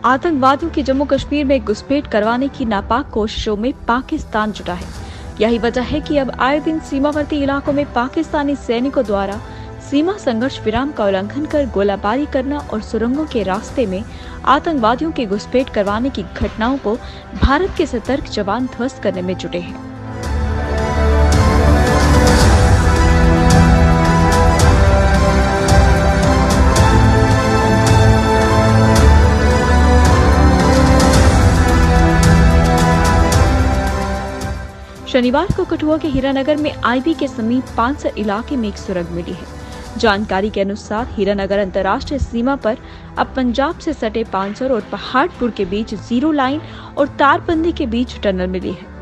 आतंकवादियों की जम्मू कश्मीर में घुसपैठ करवाने की नापाक कोशिशों में पाकिस्तान जुटा है। यही वजह है कि अब आए दिन सीमावर्ती इलाकों में पाकिस्तानी सैनिकों द्वारा सीमा संघर्ष विराम का उल्लंघन कर गोलाबारी करना और सुरंगों के रास्ते में आतंकवादियों की घुसपैठ करवाने की घटनाओं को भारत के सतर्क जवान ध्वस्त करने में जुटे हैं। शनिवार को कठुआ के हीरानगर में आईबी के समीप 500 इलाके में एक सुरंग मिली है। जानकारी के अनुसार हीरानगर अंतर्राष्ट्रीय सीमा पर अब पंजाब से सटे 500 और पहाड़पुर के बीच जीरो लाइन और तारबंदी के बीच टनल मिली है।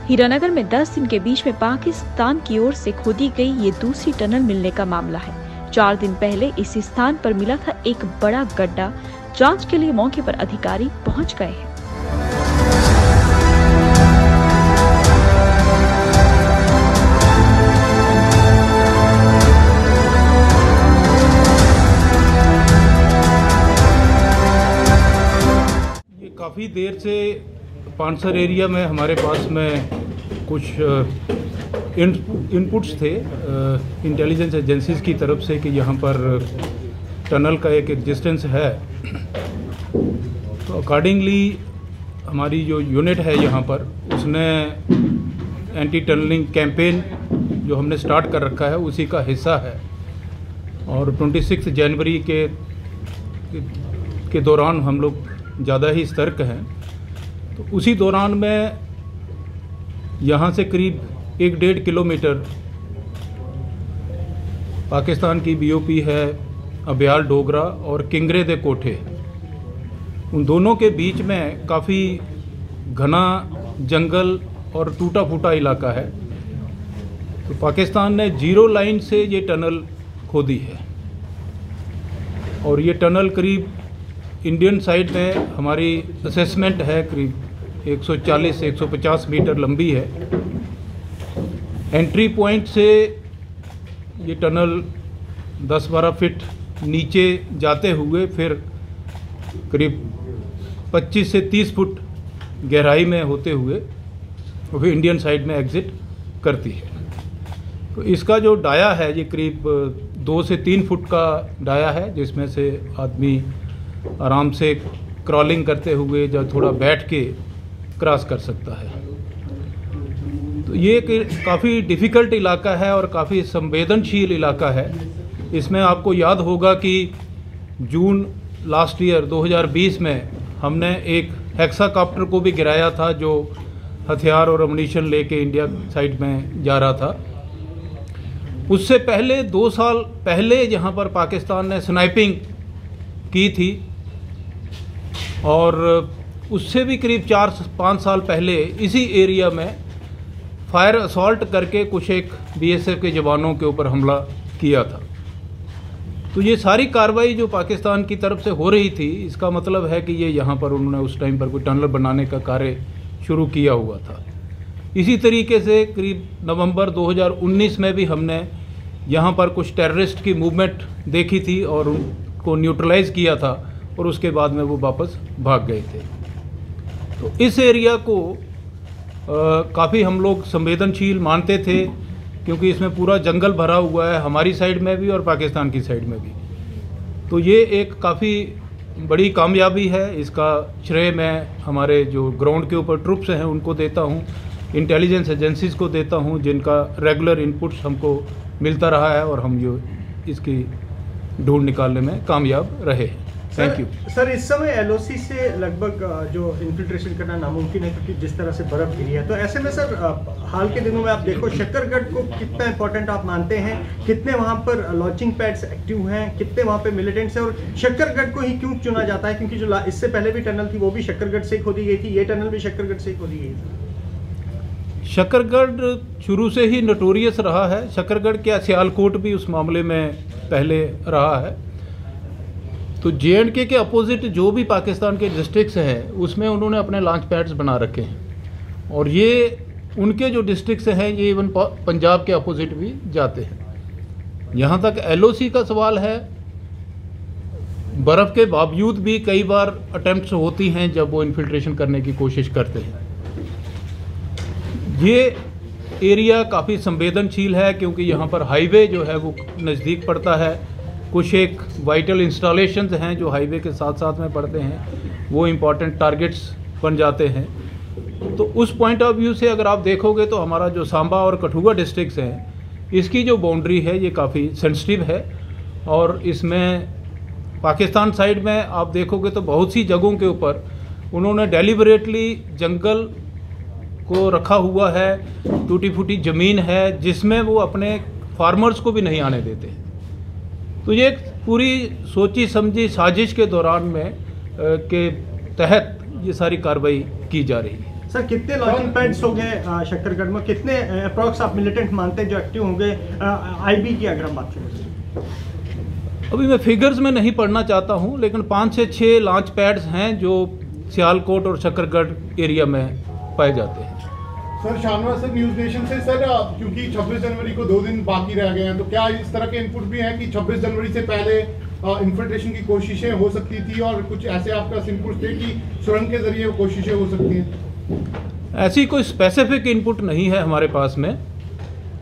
हीरानगर में 10 दिन के बीच में पाकिस्तान की ओर से खोदी गई ये दूसरी टनल मिलने का मामला है। 4 दिन पहले इसी स्थान पर मिला था एक बड़ा गड्ढा। जांच के लिए मौके पर अधिकारी पहुंच गए हैं। ये काफ़ी देर से पानसर एरिया में हमारे पास में कुछ इनपुट्स थे इंटेलिजेंस एजेंसीज की तरफ से कि यहाँ पर टनल का एक एग्जिस्टेंस है। तो अकॉर्डिंगली हमारी जो यूनिट है यहाँ पर उसने एंटी टनलिंग कैंपेन जो हमने स्टार्ट कर रखा है उसी का हिस्सा है। और 26 जनवरी के दौरान हम लोग ज़्यादा ही सतर्क हैं। तो उसी दौरान में यहाँ से करीब 1-1.5 किलोमीटर पाकिस्तान की बीओपी है अब्याल डोगरा और किंगरे दे कोठे, उन दोनों के बीच में काफ़ी घना जंगल और टूटा फूटा इलाका है। तो पाकिस्तान ने जीरो लाइन से ये टनल खोदी है और ये टनल करीब इंडियन साइड में हमारी असेसमेंट है करीब 140 से 150 मीटर लंबी है। एंट्री पॉइंट से ये टनल 10-12 फीट नीचे जाते हुए फिर करीब 25 से 30 फुट गहराई में होते हुए वो इंडियन साइड में एग्ज़िट करती है। तो इसका जो डाया है ये करीब 2 से 3 फुट का डाया है, जिसमें से आदमी आराम से क्रॉलिंग करते हुए या थोड़ा बैठ के क्रॉस कर सकता है। तो ये काफ़ी डिफ़िकल्ट इलाका है और काफ़ी संवेदनशील इलाका है। इसमें आपको याद होगा कि जून लास्ट ईयर 2020 में हमने एक हेक्साकॉप्टर को भी गिराया था जो हथियार और अम्युनिशन लेके इंडिया साइड में जा रहा था। उससे पहले 2 साल पहले यहाँ पर पाकिस्तान ने स्नाइपिंग की थी और उससे भी करीब 4-5 साल पहले इसी एरिया में फायर असॉल्ट करके कुछ एक बीएसएफ के जवानों के ऊपर हमला किया था। तो ये सारी कार्रवाई जो पाकिस्तान की तरफ से हो रही थी, इसका मतलब है कि ये यहाँ पर उन्होंने उस टाइम पर कोई टनल बनाने का कार्य शुरू किया हुआ था। इसी तरीके से करीब नवंबर 2019 में भी हमने यहाँ पर कुछ टेररिस्ट की मूवमेंट देखी थी और उनको न्यूट्रलाइज किया था और उसके बाद में वो वापस भाग गए थे। तो इस एरिया को काफ़ी हम लोग संवेदनशील मानते थे क्योंकि इसमें पूरा जंगल भरा हुआ है, हमारी साइड में भी और पाकिस्तान की साइड में भी। तो ये एक काफ़ी बड़ी कामयाबी है। इसका श्रेय मैं हमारे जो ग्राउंड के ऊपर ट्रुप्स हैं उनको देता हूँ, इंटेलिजेंस एजेंसीज़ को देता हूँ जिनका रेगुलर इनपुट्स हमको मिलता रहा है और हम जो इसकी ढूंढ निकालने में कामयाब रहे। Thank you sir. इस समय एलओसी से लगभग जो इन्फिल्ट्रेशन करना नामुमकिन है क्योंकि जिस तरह से बर्फ गिरी है। तो ऐसे में सर हाल के दिनों में आप देखो शक्करगढ़ को कितना इंपॉर्टेंट आप मानते हैं, कितने वहाँ पर लॉन्चिंग पैड्स एक्टिव हैं, कितने वहाँ पे मिलिटेंट्स हैं और शक्करगढ़ को ही क्यों चुना जाता है? क्योंकि जो इससे पहले भी टनल थी वो भी शक्करगढ़ से खोदी गई थी, ये टनल भी शक्करगढ़ से खोदी गई थी। शक्करगढ़ शुरू से ही नोटोरियस रहा है। शक्करगढ़ क्या सियालकोट भी उस मामले में पहले रहा है। तो J&K के अपोजिट जो भी पाकिस्तान के डिस्ट्रिक्ट्स हैं उसमें उन्होंने अपने लॉन्च पैड्स बना रखे हैं, और ये उनके जो डिस्ट्रिक्ट्स हैं ये इवन पंजाब के अपोजिट भी जाते हैं। यहाँ तक LOC का सवाल है, बर्फ़ के बावजूद भी कई बार अटेम्प्ट्स होती हैं जब वो इन्फिल्ट्रेशन करने की कोशिश करते हैं। ये एरिया काफ़ी संवेदनशील है क्योंकि यहाँ पर हाईवे जो है वो नज़दीक पड़ता है, कुछ एक वाइटल इंस्टॉलेशंस हैं जो हाईवे के साथ साथ में पड़ते हैं, वो इम्पॉर्टेंट टारगेट्स बन जाते हैं। तो उस पॉइंट ऑफ व्यू से अगर आप देखोगे तो हमारा जो सांबा और कठुआ डिस्ट्रिक्ट्स हैं इसकी जो बाउंड्री है ये काफ़ी सेंसिटिव है, और इसमें पाकिस्तान साइड में आप देखोगे तो बहुत सी जगहों के ऊपर उन्होंने डेलिबरेटली जंगल को रखा हुआ है, टूटी फूटी ज़मीन है जिसमें वो अपने फार्मर्स को भी नहीं आने देते। तो ये एक पूरी सोची समझी साजिश के दौरान में के तहत ये सारी कार्रवाई की जा रही है। सर कितने लॉन्चिंग पैड्स हो गए शक्करगढ़ में, कितने अप्रॉक्स आप मिलिटेंट मानते हैं जो एक्टिव होंगे IB की अगर हम बात करें? अभी मैं फिगर्स में नहीं पढ़ना चाहता हूं, लेकिन 5 से 6 लॉन्च पैड्स हैं जो सियालकोट और शक्करगढ़ एरिया में पाए जाते हैं। Sir Shahnawaz sir news nation से, सर क्योंकि 26 जनवरी को 2 दिन बाकी रह गए हैं, तो क्या इस तरह के इनपुट भी हैं कि 26 जनवरी से पहले इन्फिल्ट्रेशन की कोशिशें हो सकती थी, और कुछ ऐसे आपका इनपुट थे कि सुरंग के जरिए कोशिशें हो सकती हैं? ऐसी कोई स्पेसिफिक इनपुट नहीं है हमारे पास में,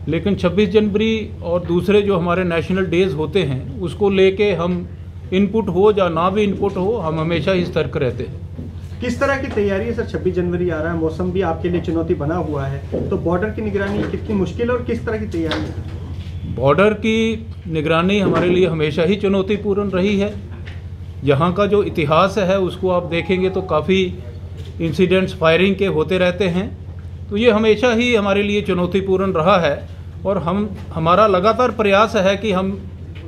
लेकिन 26 जनवरी और दूसरे जो हमारे नेशनल डेज होते हैं उसको लेके हम इनपुट हो या ना भी इनपुट हो हम हमेशा ही सतर्क रहते हैं। किस तरह की तैयारी है सर? 26 जनवरी आ रहा है, मौसम भी आपके लिए चुनौती बना हुआ है, तो बॉर्डर की निगरानी कितनी मुश्किल है और किस तरह की तैयारी है? बॉर्डर की निगरानी हमारे लिए हमेशा ही चुनौतीपूर्ण रही है। यहाँ का जो इतिहास है उसको आप देखेंगे तो काफ़ी इंसिडेंट्स फायरिंग के होते रहते हैं, तो ये हमेशा ही हमारे लिए चुनौतीपूर्ण रहा है, और हमारा लगातार प्रयास है कि हम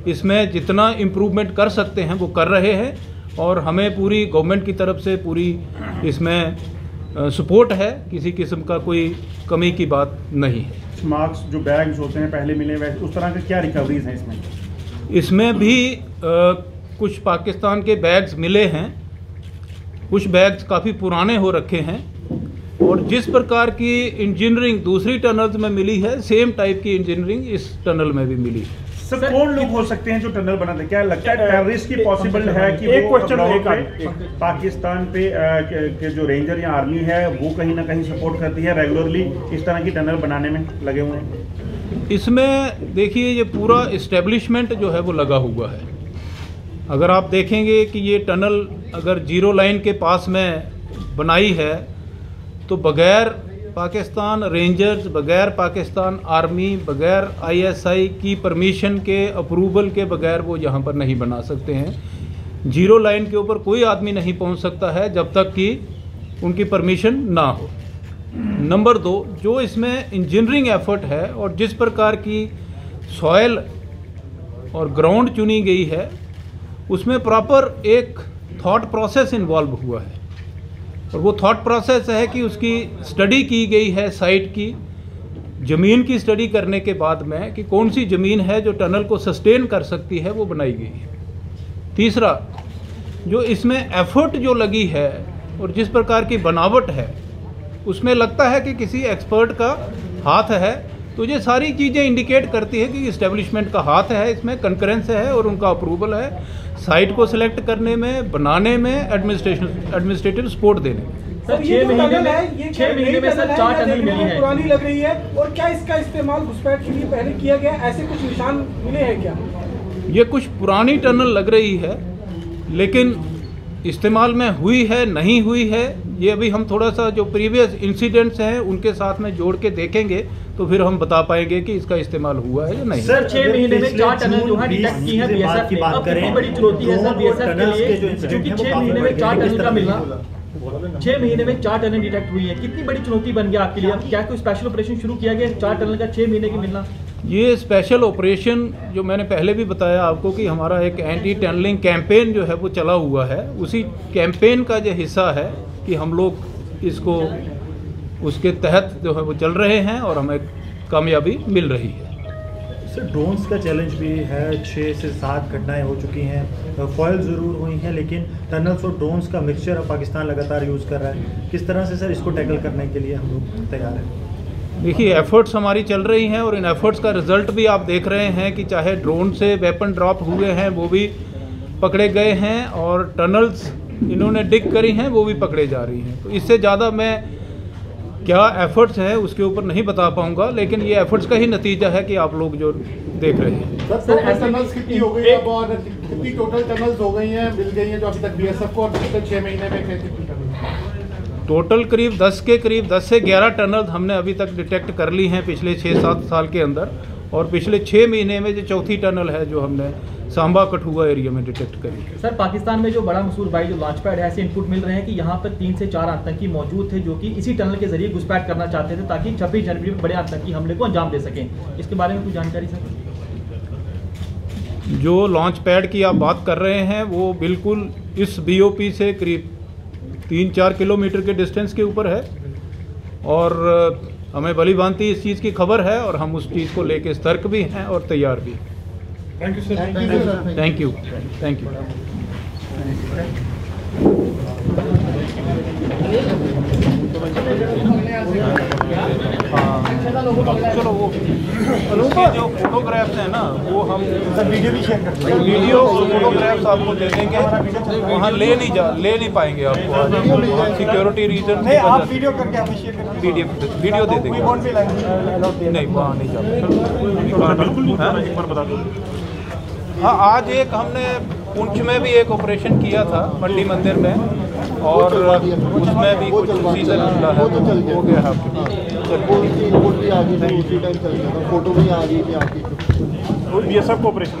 इसमें जितना इम्प्रूवमेंट कर सकते हैं वो कर रहे हैं, और हमें पूरी गवर्नमेंट की तरफ से पूरी इसमें सपोर्ट है, किसी किस्म का कोई कमी की बात नहीं है। मार्क्स जो बैग्स होते हैं पहले मिले वैसे उस तरह के क्या रिकवरीज हैं इसमें? इसमें भी कुछ पाकिस्तान के बैग्स मिले हैं, कुछ बैग्स काफ़ी पुराने हो रखे हैं, और जिस प्रकार की इंजीनियरिंग दूसरी टनल्स में मिली है सेम टाइप की इंजीनियरिंग इस टनल में भी मिली है। सर कौन लोग हो सकते हैं जो टनल बनाते हैं? क्या लगता है टेररिस्ट की पॉसिबल है कि एक क्वेश्चन पाकिस्तान पे के जो रेंजर या आर्मी है वो कहीं ना कहीं सपोर्ट करती है, रेगुलरली इस तरह की टनल बनाने में लगे हुए हैं? इसमें देखिए ये पूरा इस्टेब्लिशमेंट जो है वो लगा हुआ है। अगर आप देखेंगे कि ये टनल अगर जीरो लाइन के पास में बनाई है तो बगैर पाकिस्तान रेंजर्स, बगैर पाकिस्तान आर्मी, बगैर ISI की परमिशन के, अप्रूवल के बगैर वो यहाँ पर नहीं बना सकते हैं। जीरो लाइन के ऊपर कोई आदमी नहीं पहुँच सकता है जब तक कि उनकी परमिशन ना हो। नंबर 2, जो इसमें इंजीनियरिंग एफर्ट है और जिस प्रकार की सॉयल और ग्राउंड चुनी गई है उसमें प्रॉपर एक थॉट प्रोसेस इन्वॉल्व हुआ है, और वो थॉट प्रोसेस है कि उसकी स्टडी की गई है, साइट की ज़मीन की स्टडी करने के बाद में कि कौन सी ज़मीन है जो टनल को सस्टेन कर सकती है, वो बनाई गई है। तीसरा, जो इसमें एफर्ट जो लगी है और जिस प्रकार की बनावट है उसमें लगता है कि किसी एक्सपर्ट का हाथ है, तो ये सारी चीज़ें इंडिकेट करती है कि इस्टेब्लिशमेंट का हाथ है, इसमें कंकरेंस है और उनका अप्रूवल है साइट को सिलेक्ट करने में, बनाने में, एडमिनिस्ट्रेटिव सपोर्ट देने में। सर 6 महीने में सर 4 टनल मिली है, पुरानी लग रही है, और क्या इसका इस्तेमाल घुसपैठ के लिए पहले किया गया, ऐसे कुछ निशान मिले हैं क्या? ये कुछ पुरानी टनल लग रही है, लेकिन इस्तेमाल में हुई है नहीं हुई है ये अभी हम थोड़ा सा जो प्रीवियस इंसिडेंट्स हैं उनके साथ में जोड़ के देखेंगे तो फिर हम बता पाएंगे कि इसका इस्तेमाल हुआ है या नहीं। सर 6 महीने में 4 टनल जो है डिटेक्ट की है बीएसएफ ने, अब कितनी बड़ी चुनौती है सर बीएसएफ के लिए, क्योंकि 6 महीने में 4 टनल का मिलना, 6 महीने में 4 टनल डिटेक्ट हुई है, कितनी बड़ी चुनौती बन गया आपके लिए? अब क्या कोई स्पेशल ऑपरेशन शुरू किया गया 4 टनल का 6 महीने की मिलना? ये स्पेशल ऑपरेशन जो मैंने पहले भी बताया आपको कि हमारा एक एंटी टनलिंग कैंपेन जो है वो चला हुआ है, उसी कैंपेन का जो हिस्सा है कि हम लोग इसको उसके तहत जो है वो चल रहे हैं और हमें कामयाबी मिल रही है। सर ड्रोन्स का चैलेंज भी है, 6 से 7 घटनाएं हो चुकी हैं, फॉयल ज़रूर हुई हैं, लेकिन टनल्स और ड्रोन्स का मिक्सचर अब पाकिस्तान लगातार यूज़ कर रहा है। किस तरह से सर इसको टैकल करने के लिए हम लोग तैयार हैं? देखिए, एफर्ट्स हमारी चल रही हैं और इन एफर्ट्स का रिजल्ट भी आप देख रहे हैं कि चाहे ड्रोन से वेपन ड्रॉप हुए हैं वो भी पकड़े गए हैं, और टनल्स इन्होंने डिग करी हैं वो भी पकड़े जा रही हैं। तो इससे ज़्यादा मैं क्या एफर्ट्स है उसके ऊपर नहीं बता पाऊंगा, लेकिन ये एफर्ट्स का ही नतीजा है कि आप लोग जो देख रहे हैं। सर टनल्स कितनी हो गई अब और कितनी टोटल टनल्स हो गई हैं, मिल गई हैं जो अभी तक बीएसएफ को, और पिछले 6 महीने में कितनी टनल? टोटल करीब 10 से 11 टनल हमने अभी तक डिटेक्ट कर ली हैं पिछले 6-7 साल के अंदर, और पिछले 6 महीने में जो चौथी टनल है जो हमने सांबा कठुआ एरिया में डिटेक्ट करी। सर पाकिस्तान में जो बड़ा मसूर भाई जो लॉन्च पैड है, ऐसे इनपुट मिल रहे हैं कि यहाँ पर 3 से 4 आतंकी मौजूद थे जो कि इसी टनल के जरिए घुसपैठ करना चाहते थे ताकि 26 जनवरी में बड़े आतंकी हमले को अंजाम दे सकें। इसके बारे में कुछ जानकारी सर? जो लॉन्च पैड की आप बात कर रहे हैं वो बिल्कुल इस BOP से करीब 3-4 किलोमीटर के डिस्टेंस के ऊपर है, और हमें भली भांति इस चीज़ की खबर है और हम उस चीज़ को लेके सतर्क भी हैं और तैयार भी हैं। Thank you sir. Thank you. Thank you. चलो वो उसके जो फोटोग्राफ्स हैं ना वो हम वीडियो भी शेयर करते हैं। वीडियो फोटोग्राफ्स आपको दे देंगे, वहाँ ले नहीं पाएंगे आपको सिक्योरिटी रीजन। नहीं, आप वीडियो करके हमें शेयर करें। वीडियो दे देंगे। नहीं, वहाँ नहीं जाते। हाँ, आज एक हमने पुंछ में भी एक ऑपरेशन किया था मंडी मंदिर में, और उसमें भी कुछ उसी तरह हो गया है आपके। फोटो भी आ गई थी आपकी, BSF को ऑपरेशन